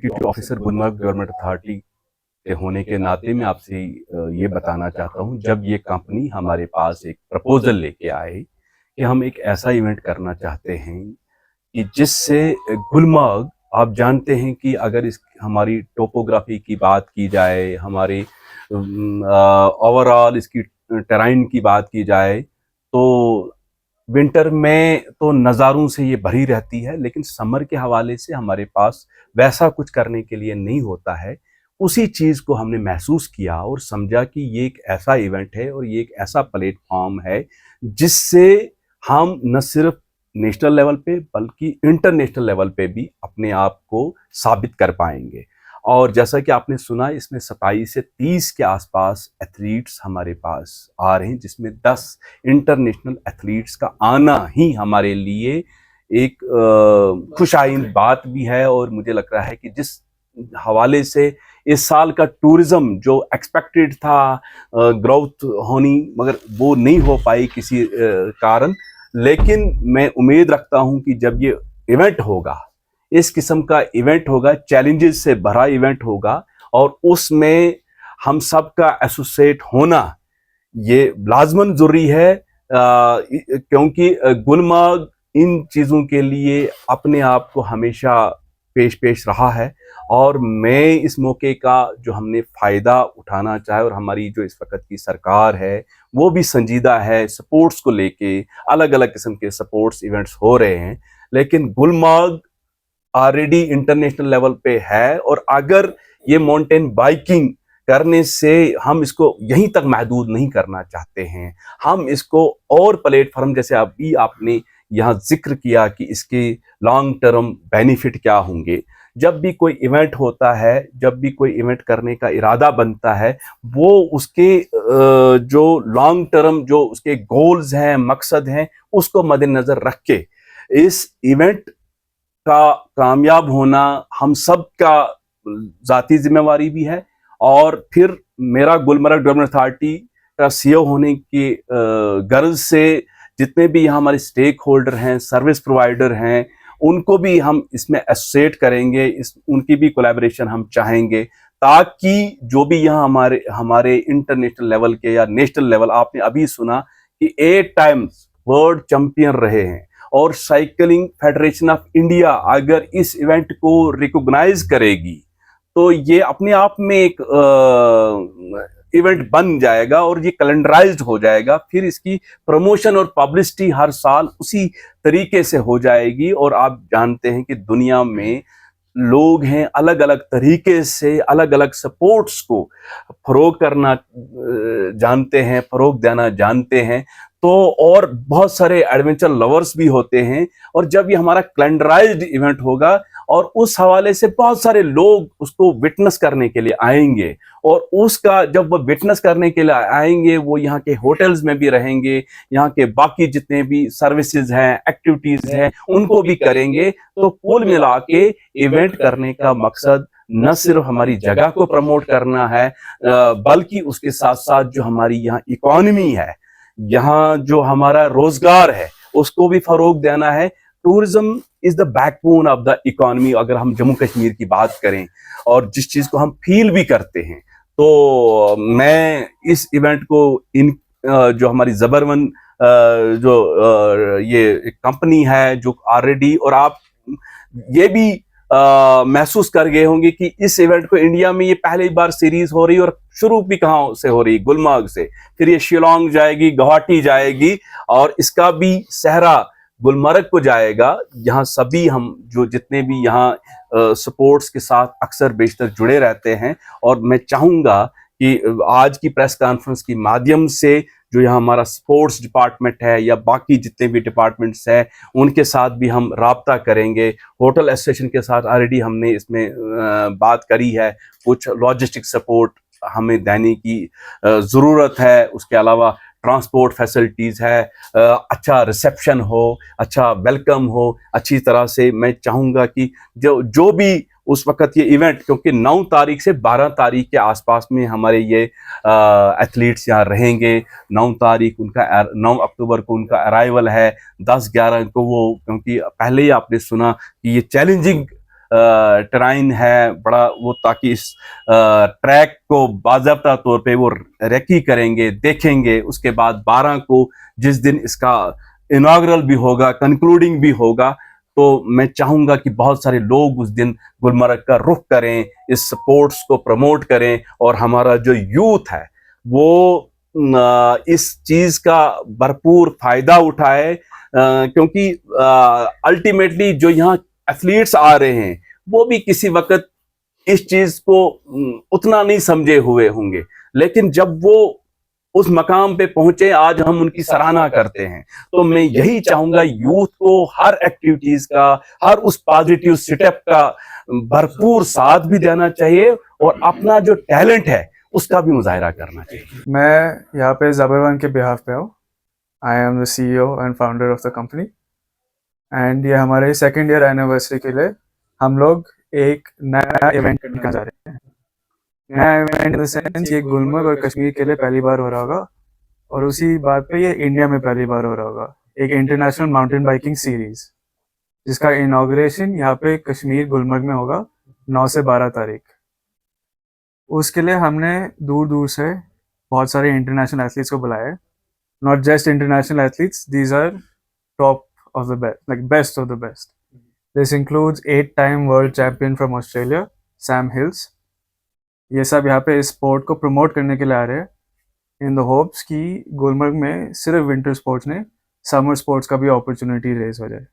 Executive officer Gulmarg government authority के होने के नाते मैं आपसे ये बताना चाहता हूँ, जब ये कंपनी हमारे पास एक प्रपोजल लेके आए कि हम एक ऐसा इवेंट करना चाहते हैं कि जिससे गुलमर्ग, आप जानते हैं कि अगर इस हमारी टोपोग्राफी की बात की जाए, हमारे ओवरऑल इसकी टेराइन की बात की जाए, तो विंटर में तो नज़ारों से ये भरी रहती है, लेकिन समर के हवाले से हमारे पास वैसा कुछ करने के लिए नहीं होता है। उसी चीज़ को हमने महसूस किया और समझा कि ये एक ऐसा इवेंट है और ये एक ऐसा प्लेटफॉर्म है जिससे हम न सिर्फ नेशनल लेवल पे बल्कि इंटरनेशनल लेवल पे भी अपने आप को साबित कर पाएंगे। और जैसा कि आपने सुना, इसमें 27 से 30 के आसपास एथलीट्स हमारे पास आ रहे हैं, जिसमें 10 इंटरनेशनल एथलीट्स का आना ही हमारे लिए एक खुशाइन बात भी है। और मुझे लग रहा है कि जिस हवाले से इस साल का टूरिज्म जो एक्सपेक्टेड था ग्रोथ होनी, मगर वो नहीं हो पाई किसी कारण, लेकिन मैं उम्मीद रखता हूं कि जब ये इवेंट होगा, इस किस्म का इवेंट होगा, चैलेंजेस से भरा इवेंट होगा और उसमें हम सब का एसोसिएट होना ये लाजमन जरूरी है, क्योंकि गुलमर्ग इन चीज़ों के लिए अपने आप को हमेशा पेश रहा है। और मैं इस मौके का जो हमने फ़ायदा उठाना चाहे, और हमारी जो इस वक्त की सरकार है वो भी संजीदा है स्पोर्ट्स को लेके, अलग अलग किस्म के स्पोर्ट्स इवेंट्स हो रहे हैं, लेकिन गुलमर्ग ऑलरेडी इंटरनेशनल लेवल पे है। और अगर ये माउंटेन बाइकिंग करने से हम इसको यहीं तक महदूद नहीं करना चाहते हैं, हम इसको और प्लेटफॉर्म, जैसे अभी आपने यहाँ जिक्र किया कि इसके लॉन्ग टर्म बेनिफिट क्या होंगे। जब भी कोई इवेंट होता है, जब भी कोई इवेंट करने का इरादा बनता है, वो उसके जो लॉन्ग टर्म जो उसके गोल्स हैं, मकसद हैं, उसको मद्देनजर रख के इस इवेंट का कामयाब होना हम सब का जाती जिम्मेवारी भी है। और फिर मेरा गुलमर्ग डेवलपमेंट अथॉरिटी का सीईओ होने की गर्ज से जितने भी यहाँ हमारे स्टेक होल्डर हैं, सर्विस प्रोवाइडर हैं, उनको भी हम इसमें एसोसिएट करेंगे, उनकी भी कोलैबोरेशन हम चाहेंगे, ताकि जो भी यहाँ हमारे इंटरनेशनल लेवल के या नेशनल लेवल, आपने अभी सुना कि 8 टाइम्स वर्ल्ड चैंपियन रहे हैं, और साइकिलिंग फेडरेशन ऑफ इंडिया अगर इस इवेंट को रिकॉग्नाइज करेगी तो ये अपने आप में एक इवेंट बन जाएगा और ये कैलेंडराइज्ड हो जाएगा। फिर इसकी प्रमोशन और पब्लिसिटी हर साल उसी तरीके से हो जाएगी। और आप जानते हैं कि दुनिया में लोग हैं अलग अलग तरीके से, अलग अलग स्पोर्ट्स को फरोग करना जानते हैं, फरोग देना जानते हैं, तो और बहुत सारे एडवेंचर लवर्स भी होते हैं। और जब ये हमारा कैलेंडराइज्ड इवेंट होगा और उस हवाले से बहुत सारे लोग उसको विटनेस करने के लिए आएंगे, और उसका जब वो विटनेस करने के लिए आएंगे, वो यहाँ के होटल्स में भी रहेंगे, यहाँ के बाकी जितने भी सर्विसेज हैं, एक्टिविटीज हैं, उनको भी करेंगे। तो कुल मिला के इवेंट करने का मकसद न सिर्फ हमारी जगह को प्रमोट करना है, बल्कि उसके साथ साथ जो हमारी यहाँ इकोनॉमी है, यहाँ जो हमारा रोजगार है, उसको भी फरोग देना है। Tourism is the backbone of the economy, अगर हम जम्मू कश्मीर की बात करें, और जिस चीज को हम फील भी करते हैं। तो मैं इस इवेंट को इन जो हमारी जबरवन जो ये कंपनी है जो ऑलरेडी, और आप ये भी महसूस कर गए होंगे कि इस इवेंट को इंडिया में ये पहली बार सीरीज हो रही है, और शुरू भी कहाँ से हो रही, गुलमर्ग से, फिर ये शिलोंग जाएगी, गुवाहाटी जाएगी, और इसका भी सहरा गुलमर्ग को जाएगा। यहाँ सभी हम जो जितने भी यहाँ स्पोर्ट्स के साथ अक्सर बेशतर जुड़े रहते हैं, और मैं चाहूँगा कि आज की प्रेस कॉन्फ्रेंस के माध्यम से जो यहाँ हमारा स्पोर्ट्स डिपार्टमेंट है या बाकी जितने भी डिपार्टमेंट्स हैं, उनके साथ भी हम राब्ता करेंगे। होटल एसोसिएशन के साथ ऑलरेडी हमने इसमें बात करी है, कुछ लॉजिस्टिक सपोर्ट हमें देने की ज़रूरत है। उसके अलावा ट्रांसपोर्ट फैसिलिटीज़ है, अच्छा रिसेप्शन हो, अच्छा वेलकम हो, अच्छी तरह से। मैं चाहूँगा कि जो भी उस वक्त ये इवेंट, क्योंकि 9 तारीख से 12 तारीख के आसपास में हमारे ये एथलीट्स यहाँ रहेंगे। 9 तारीख उनका 9 अक्टूबर को उनका अराइवल है, 10-11 को वो, क्योंकि पहले ही आपने सुना कि ये चैलेंजिंग टराइन है बड़ा, वो ताकि इस ट्रैक को बाज़ाब्ता तौर पे वो रेकी करेंगे, देखेंगे। उसके बाद 12 को जिस दिन इसका इनॉग्रल भी होगा, कंक्लूडिंग भी होगा, तो मैं चाहूँगा कि बहुत सारे लोग उस दिन गुलमर्ग का रुख करें, इस स्पोर्ट्स को प्रमोट करें, और हमारा जो यूथ है वो इस चीज़ का भरपूर फ़ायदा उठाए, क्योंकि अल्टीमेटली जो यहाँ एथलीट्स आ रहे हैं वो भी किसी वक्त इस चीज़ को उतना नहीं समझे हुए होंगे, लेकिन जब वो उस मकाम पे पहुंचे, आज हम उनकी सराहना करते हैं। तो मैं यही चाहूंगा यूथ को हर एक्टिविटीज का, हर उस पॉजिटिव स्टेप का भरपूर साथ भी देना चाहिए, और अपना जो टैलेंट है उसका भी मुजाहिरा करना चाहिए। मैं यहाँ पे ज़बरवन के बिहाफ पे हूँ। I am the CEO and founder of the company, and ये हमारे 2nd ईयर एनिवर्सरी के लिए हम लोग एक नया इवेंट करने जा रहे हैं। नया इवेंट इन द सेंस ये गुलमर्ग और कश्मीर के लिए पहली बार हो रहा होगा, और उसी बात पे ये इंडिया में पहली बार हो रहा होगा। एक इंटरनेशनल माउंटेन बाइकिंग सीरीज जिसका इनॉग्रेशन यहाँ पे कश्मीर गुलमर्ग में होगा 9 से 12 तारीख। उसके लिए हमने दूर दूर से बहुत सारे इंटरनेशनल एथलीट्स को बुलाया है। Not just international athletes, these are top of the best, like best of the best. This includes 8-time world champion from Australia, Sam Hills. ये सब यहाँ पे इस स्पोर्ट को प्रमोट करने के लिए आ रहे हैं इन द होप्स कि गुलमर्ग में सिर्फ विंटर स्पोर्ट्स ने समर स्पोर्ट्स का भी अपॉर्चुनिटी रेज हो जाए।